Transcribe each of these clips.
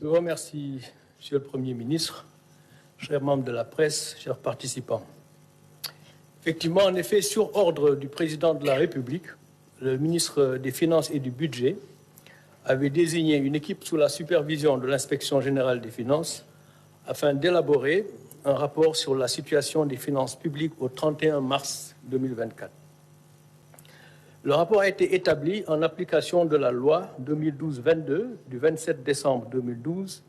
Je vous remercie, Monsieur le Premier ministre, chers membres de la presse, chers participants. Effectivement, en effet, sur ordre du Président de la République, le ministre des Finances et du Budget avait désigné une équipe sous la supervision de l'Inspection générale des finances afin d'élaborer un rapport sur la situation des finances publiques au 31 mars 2024. Le rapport a été établi en application de la loi 2012-22 du 27 décembre 2012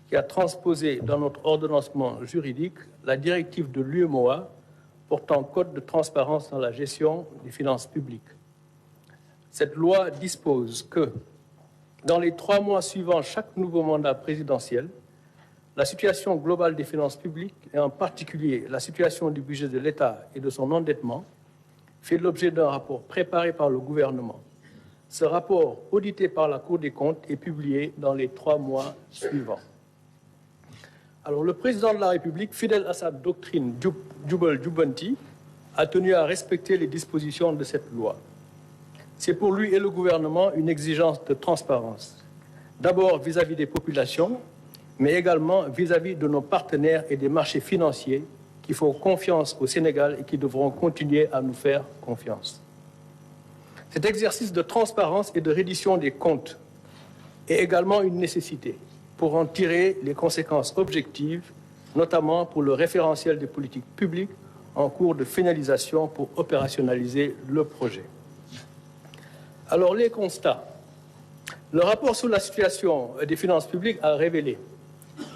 qui a transposé dans notre ordonnancement juridique la directive de l'UEMOA portant code de transparence dans la gestion des finances publiques. Cette loi dispose que, dans les 3 mois suivant chaque nouveau mandat présidentiel, la situation globale des finances publiques, et en particulier la situation du budget de l'État et de son endettement, fait l'objet d'un rapport préparé par le gouvernement. Ce rapport, audité par la Cour des comptes, est publié dans les 3 mois suivants. Alors, le président de la République, fidèle à sa doctrine Jubal-Jubanti, a tenu à respecter les dispositions de cette loi. C'est pour lui et le gouvernement une exigence de transparence, d'abord vis-à-vis des populations, mais également vis-à-vis de nos partenaires et des marchés financiers qui font confiance au Sénégal et qui devront continuer à nous faire confiance. Cet exercice de transparence et de reddition des comptes est également une nécessité pour en tirer les conséquences objectives, notamment pour le référentiel des politiques publiques en cours de finalisation pour opérationnaliser le projet. Alors, les constats. Le rapport sur la situation des finances publiques a révélé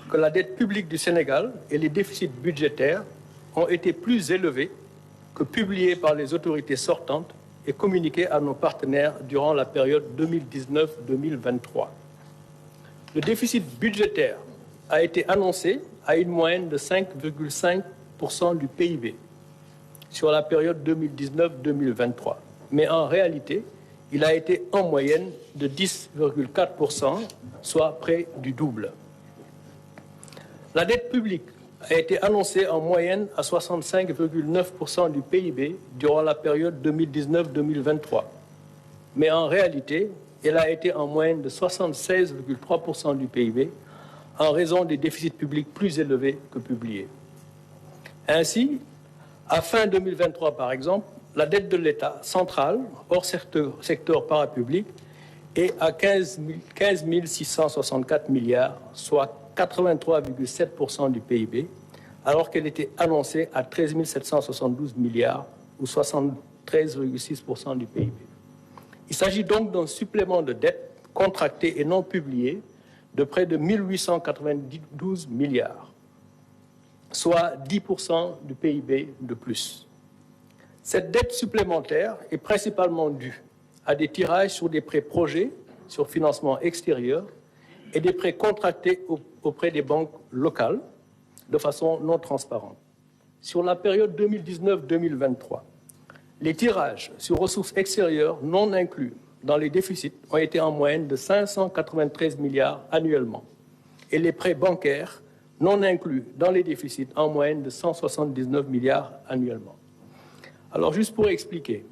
que la dette publique du Sénégal et les déficits budgétaires ont été plus élevés que publiés par les autorités sortantes et communiqués à nos partenaires durant la période 2019-2023. Le déficit budgétaire a été annoncé à une moyenne de 5,5% du PIB sur la période 2019-2023. Mais en réalité, il a été en moyenne de 10,4%, soit près du double. La dette publique a été annoncée en moyenne à 65,9% du PIB durant la période 2019-2023. Mais en réalité, elle a été en moyenne de 76,3% du PIB en raison des déficits publics plus élevés que publiés. Ainsi, à fin 2023, par exemple, la dette de l'État central, hors secteur parapublic, est à 15 664 milliards, soit 83,7% du PIB, alors qu'elle était annoncée à 13 772 milliards, ou 73,6% du PIB. Il s'agit donc d'un supplément de dette contractée et non publiée de près de 1 892 milliards, soit 10% du PIB de plus. Cette dette supplémentaire est principalement due à des tirages sur des prêts projets sur financement extérieur et des prêts contractés auprès des banques locales de façon non transparente. Sur la période 2019-2023, les tirages sur ressources extérieures non inclus dans les déficits ont été en moyenne de 593 milliards annuellement et les prêts bancaires non inclus dans les déficits en moyenne de 179 milliards annuellement. Alors, juste pour expliquer,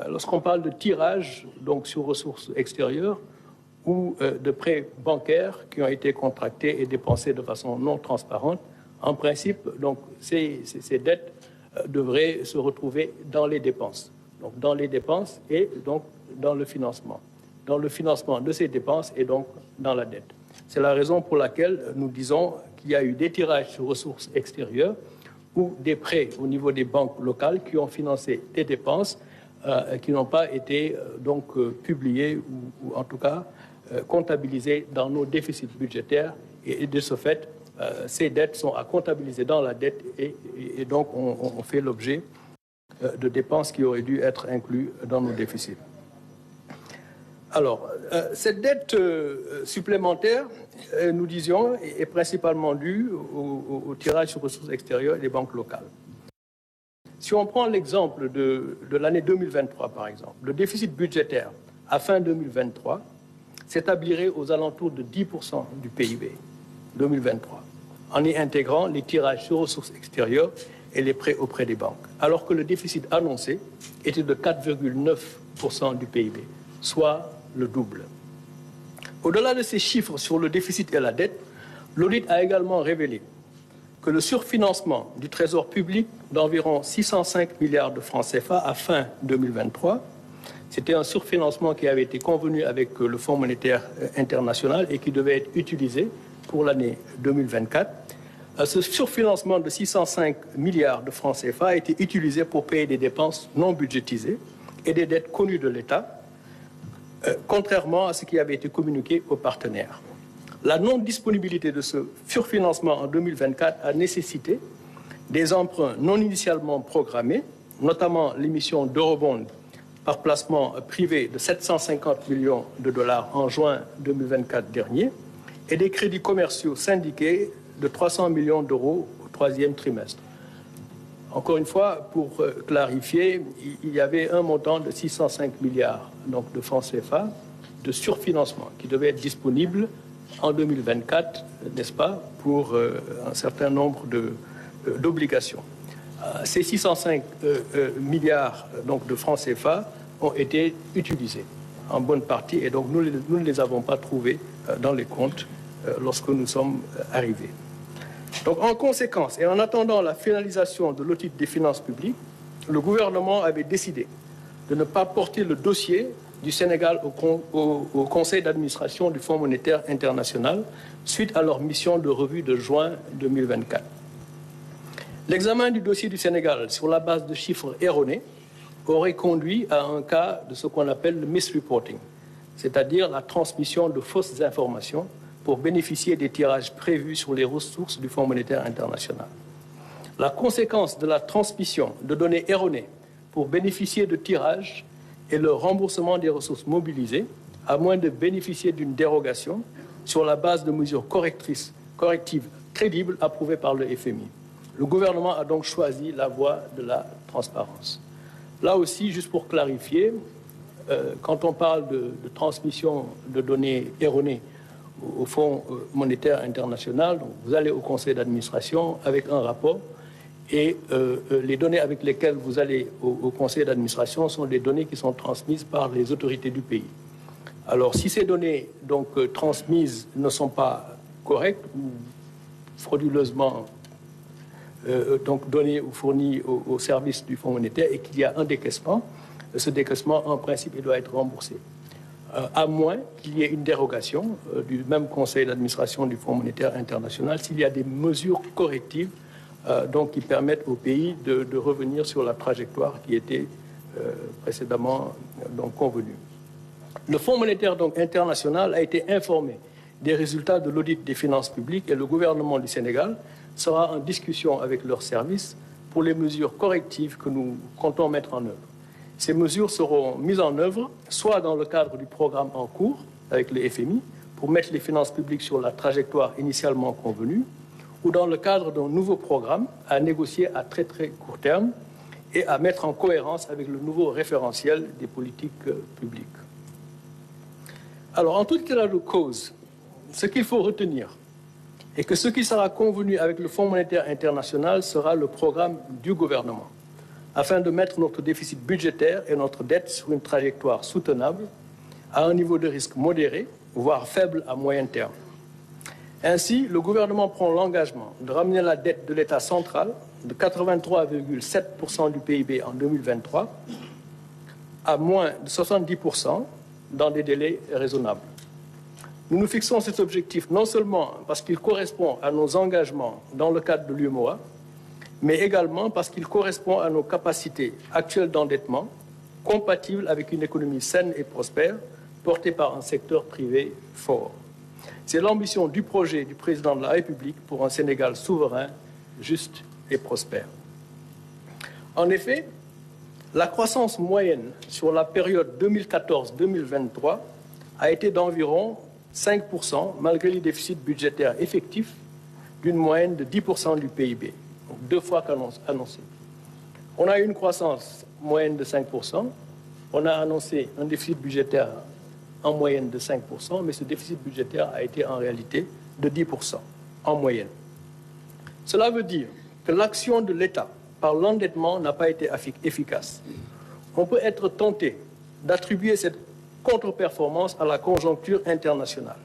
lorsqu'on parle de tirage donc sur ressources extérieures ou de prêts bancaires qui ont été contractés et dépensés de façon non transparente, en principe, donc, ces dettes devraient se retrouver dans les dépenses. Donc, dans les dépenses et donc dans le financement. Dans le financement de ces dépenses et donc dans la dette. C'est la raison pour laquelle nous disons qu'il y a eu des tirages sur ressources extérieures ou des prêts au niveau des banques locales qui ont financé des dépenses qui n'ont pas été publiées ou en tout cas comptabilisées dans nos déficits budgétaires. Et de ce fait, ces dettes sont à comptabiliser dans la dette et donc on fait l'objet de dépenses qui auraient dû être incluses dans nos déficits. Alors, cette dette supplémentaire, nous disions, est principalement due au tirage sur ressources extérieures et des banques locales. Si on prend l'exemple de l'année 2023, par exemple, le déficit budgétaire à fin 2023 s'établirait aux alentours de 10% du PIB 2023, en y intégrant les tirages sur ressources extérieures et les prêts auprès des banques, alors que le déficit annoncé était de 4,9% du PIB, soit le double. Au-delà de ces chiffres sur le déficit et la dette, l'audit a également révélé que le surfinancement du Trésor public d'environ 605 milliards de francs CFA à fin 2023, c'était un surfinancement qui avait été convenu avec le Fonds monétaire international et qui devait être utilisé pour l'année 2024. Ce surfinancement de 605 milliards de francs CFA a été utilisé pour payer des dépenses non budgétisées et des dettes connues de l'État, contrairement à ce qui avait été communiqué aux partenaires. La non-disponibilité de ce surfinancement en 2024 a nécessité des emprunts non initialement programmés, notamment l'émission d'eurobonds par placement privé de 750 millions de dollars en juin 2024 dernier, et des crédits commerciaux syndiqués de 300 millions d'euros au troisième trimestre. Encore une fois, pour clarifier, il y avait un montant de 605 milliards donc de francs CFA de surfinancement qui devait être disponible en 2024, n'est-ce pas, pour un certain nombre d'obligations. Ces 605 milliards donc, de francs CFA ont été utilisés en bonne partie et donc nous ne les avons pas trouvés dans les comptes lorsque nous sommes arrivés. Donc en conséquence et en attendant la finalisation de l'audit des finances publiques, le gouvernement avait décidé de ne pas porter le dossier du Sénégal au conseil d'administration du Fonds monétaire international suite à leur mission de revue de juin 2024. L'examen du dossier du Sénégal sur la base de chiffres erronés aurait conduit à un cas de ce qu'on appelle le misreporting, c'est-à-dire la transmission de fausses informations pour bénéficier des tirages prévus sur les ressources du Fonds monétaire international. La conséquence de la transmission de données erronées pour bénéficier de tirages et le remboursement des ressources mobilisées, à moins de bénéficier d'une dérogation sur la base de mesures correctives crédibles approuvées par le FMI. Le gouvernement a donc choisi la voie de la transparence. Là aussi, juste pour clarifier, quand on parle de transmission de données erronées au Fonds monétaire international, donc vous allez au conseil d'administration avec un rapport et les données avec lesquelles vous allez au conseil d'administration sont des données qui sont transmises par les autorités du pays. Alors, si ces données donc transmises ne sont pas correctes ou frauduleusement donc données ou fournies au service du Fonds monétaire et qu'il y a un décaissement, ce décaissement, en principe, il doit être remboursé. À moins qu'il y ait une dérogation du même conseil d'administration du Fonds monétaire international s'il y a des mesures correctives donc, qui permettent au pays de revenir sur la trajectoire qui était précédemment donc, convenue. Le Fonds monétaire donc, international a été informé des résultats de l'audit des finances publiques et le gouvernement du Sénégal sera en discussion avec leurs services pour les mesures correctives que nous comptons mettre en œuvre. Ces mesures seront mises en œuvre soit dans le cadre du programme en cours avec le FMI pour mettre les finances publiques sur la trajectoire initialement convenue, ou dans le cadre d'un nouveau programme à négocier à très très court terme et à mettre en cohérence avec le nouveau référentiel des politiques publiques. Alors, en tout état de cause, ce qu'il faut retenir est que ce qui sera convenu avec le Fonds monétaire international sera le programme du gouvernement, afin de mettre notre déficit budgétaire et notre dette sur une trajectoire soutenable, à un niveau de risque modéré, voire faible à moyen terme. Ainsi, le gouvernement prend l'engagement de ramener la dette de l'État central de 83,7% du PIB en 2023 à moins de 70% dans des délais raisonnables. Nous nous fixons cet objectif non seulement parce qu'il correspond à nos engagements dans le cadre de l'UEMOA, mais également parce qu'il correspond à nos capacités actuelles d'endettement, compatibles avec une économie saine et prospère, portée par un secteur privé fort. C'est l'ambition du projet du président de la République pour un Sénégal souverain, juste et prospère. En effet, la croissance moyenne sur la période 2014-2023 a été d'environ 5% malgré les déficits budgétaires effectifs d'une moyenne de 10% du PIB, donc 2 fois qu'annoncé. On a eu une croissance moyenne de 5%, on a annoncé un déficit budgétaire en moyenne de 5%, mais ce déficit budgétaire a été en réalité de 10% en moyenne. Cela veut dire que l'action de l'État par l'endettement n'a pas été efficace. On peut être tenté d'attribuer cette contre-performance à la conjoncture internationale.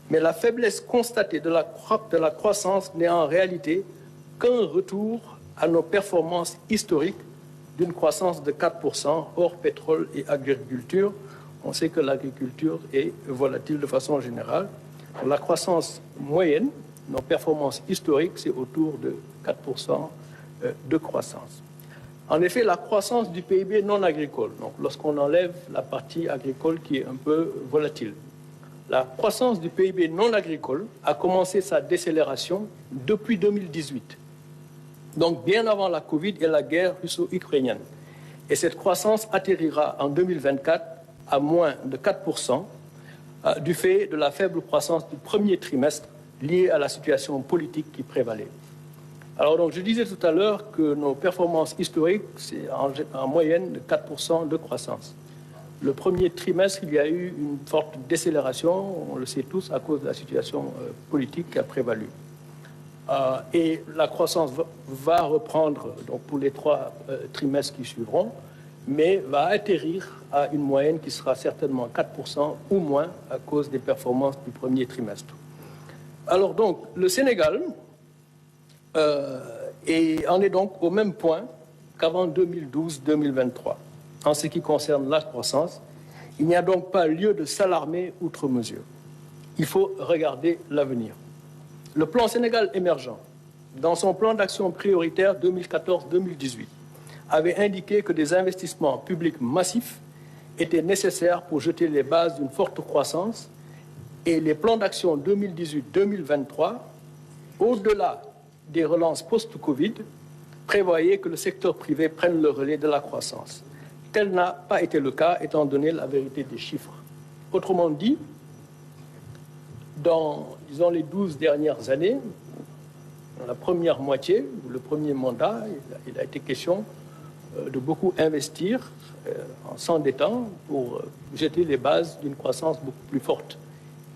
Mais la faiblesse constatée de la croissance n'est en réalité qu'un retour à nos performances historiques d'une croissance de 4% hors pétrole et agriculture. On sait que l'agriculture est volatile de façon générale. La croissance moyenne, nos performances historiques, c'est autour de 4% de croissance. En effet, la croissance du PIB non agricole, donc lorsqu'on enlève la partie agricole qui est un peu volatile, la croissance du PIB non agricole a commencé sa décélération depuis 2018, donc bien avant la Covid et la guerre russo-ukrainienne. Et cette croissance atterrira en 2024 à moins de 4% du fait de la faible croissance du premier trimestre liée à la situation politique qui prévalait. Alors donc, je disais tout à l'heure que nos performances historiques, c'est en moyenne de 4% de croissance. Le premier trimestre, il y a eu une forte décélération, on le sait tous, à cause de la situation politique qui a prévalu. Et la croissance va reprendre donc, pour les 3 trimestres qui suivront, mais va atterrir à une moyenne qui sera certainement 4% ou moins à cause des performances du premier trimestre. Alors donc, le Sénégal en est donc au même point qu'avant 2012-2023. En ce qui concerne la croissance, il n'y a donc pas lieu de s'alarmer outre mesure. Il faut regarder l'avenir. Le plan Sénégal émergent, dans son plan d'action prioritaire 2014-2018, avait indiqué que des investissements publics massifs étaient nécessaires pour jeter les bases d'une forte croissance et les plans d'action 2018-2023, au-delà des relances post-Covid, prévoyaient que le secteur privé prenne le relais de la croissance. Tel n'a pas été le cas, étant donné la vérité des chiffres. Autrement dit, dans, disons, les 12 dernières années, dans la première moitié, le premier mandat, il a été question de beaucoup investir en s'endettant pour jeter les bases d'une croissance beaucoup plus forte.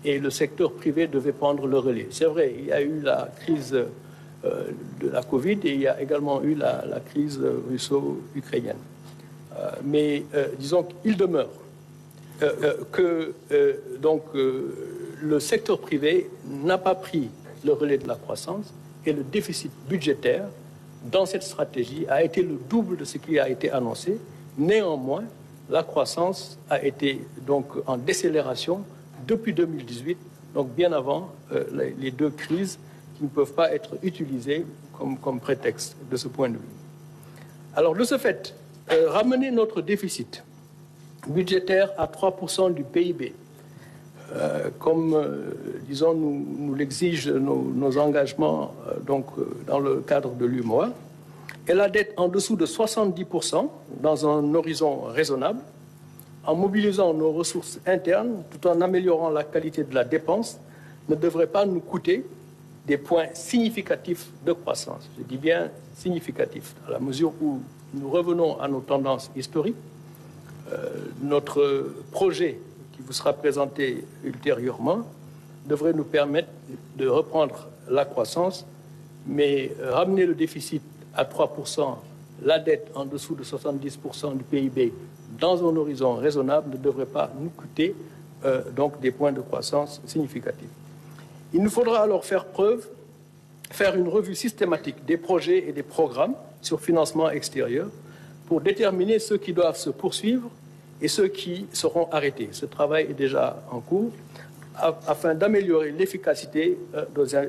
Et le secteur privé devait prendre le relais. C'est vrai, il y a eu la crise de la Covid et il y a également eu la crise russo-ukrainienne. Mais disons qu'il demeure que le secteur privé n'a pas pris le relais de la croissance et le déficit budgétaire dans cette stratégie a été le double de ce qui a été annoncé. Néanmoins, la croissance a été donc en décélération depuis 2018, donc bien avant les 2 crises qui ne peuvent pas être utilisées comme prétexte de ce point de vue. Alors, de ce fait, ramener notre déficit budgétaire à 3% du PIB, comme, disons, nous l'exigent nos engagements dans le cadre de l'UEMOA, et la dette en dessous de 70% dans un horizon raisonnable, en mobilisant nos ressources internes tout en améliorant la qualité de la dépense, ne devrait pas nous coûter des points significatifs de croissance. Je dis bien significatifs, à la mesure où nous revenons à nos tendances historiques. Notre projet qui vous sera présenté ultérieurement devrait nous permettre de reprendre la croissance, mais ramener le déficit à 3%, la dette en dessous de 70% du PIB dans un horizon raisonnable ne devrait pas nous coûter donc des points de croissance significatifs. Il nous faudra alors faire une revue systématique des projets et des programmes sur financement extérieur pour déterminer ceux qui doivent se poursuivre et ceux qui seront arrêtés. Ce travail est déjà en cours afin d'améliorer l'efficacité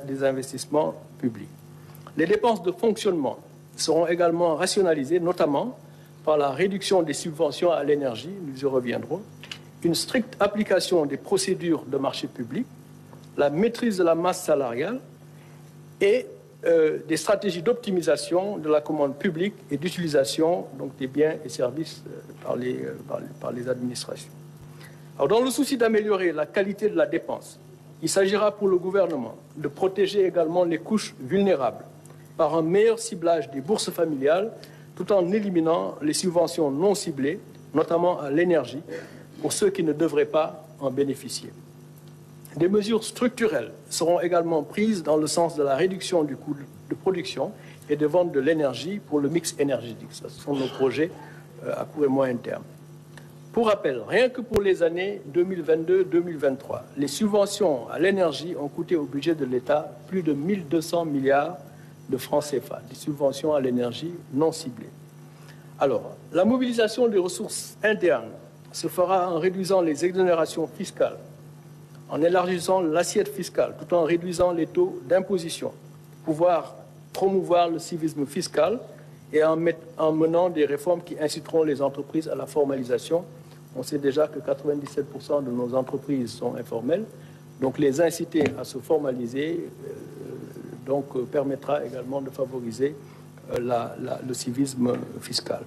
des investissements publics. Les dépenses de fonctionnement seront également rationalisées, notamment par la réduction des subventions à l'énergie, nous y reviendrons, une stricte application des procédures de marché public, la maîtrise de la masse salariale et des stratégies d'optimisation de la commande publique et d'utilisation des biens et services par les administrations. Alors, dans le souci d'améliorer la qualité de la dépense, il s'agira pour le gouvernement de protéger également les couches vulnérables par un meilleur ciblage des bourses familiales tout en éliminant les subventions non ciblées, notamment à l'énergie, pour ceux qui ne devraient pas en bénéficier. Des mesures structurelles seront également prises dans le sens de la réduction du coût de production et de vente de l'énergie pour le mix énergétique. Ce sont nos projets à court et moyen terme. Pour rappel, rien que pour les années 2022-2023, les subventions à l'énergie ont coûté au budget de l'État plus de 1200 milliards de francs CFA, des subventions à l'énergie non ciblées. Alors, la mobilisation des ressources internes se fera en réduisant les exonérations fiscales, en élargissant l'assiette fiscale, tout en réduisant les taux d'imposition, pour pouvoir promouvoir le civisme fiscal et en menant des réformes qui inciteront les entreprises à la formalisation. On sait déjà que 97% de nos entreprises sont informelles, donc les inciter à se formaliser permettra également de favoriser le civisme fiscal.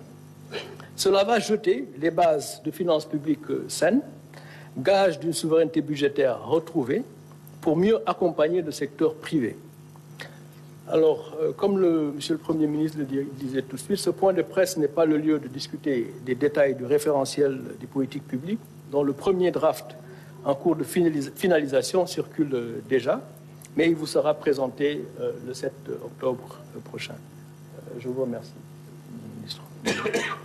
Cela va jeter les bases de finances publiques saines, gage d'une souveraineté budgétaire retrouvée, pour mieux accompagner le secteur privé. Alors, comme Monsieur le Premier ministre le disait tout de suite, ce point de presse n'est pas le lieu de discuter des détails du référentiel des politiques publiques, dont le premier draft en cours de finalisation circule déjà, mais il vous sera présenté le 7 octobre prochain. Je vous remercie, Monsieur le Ministre.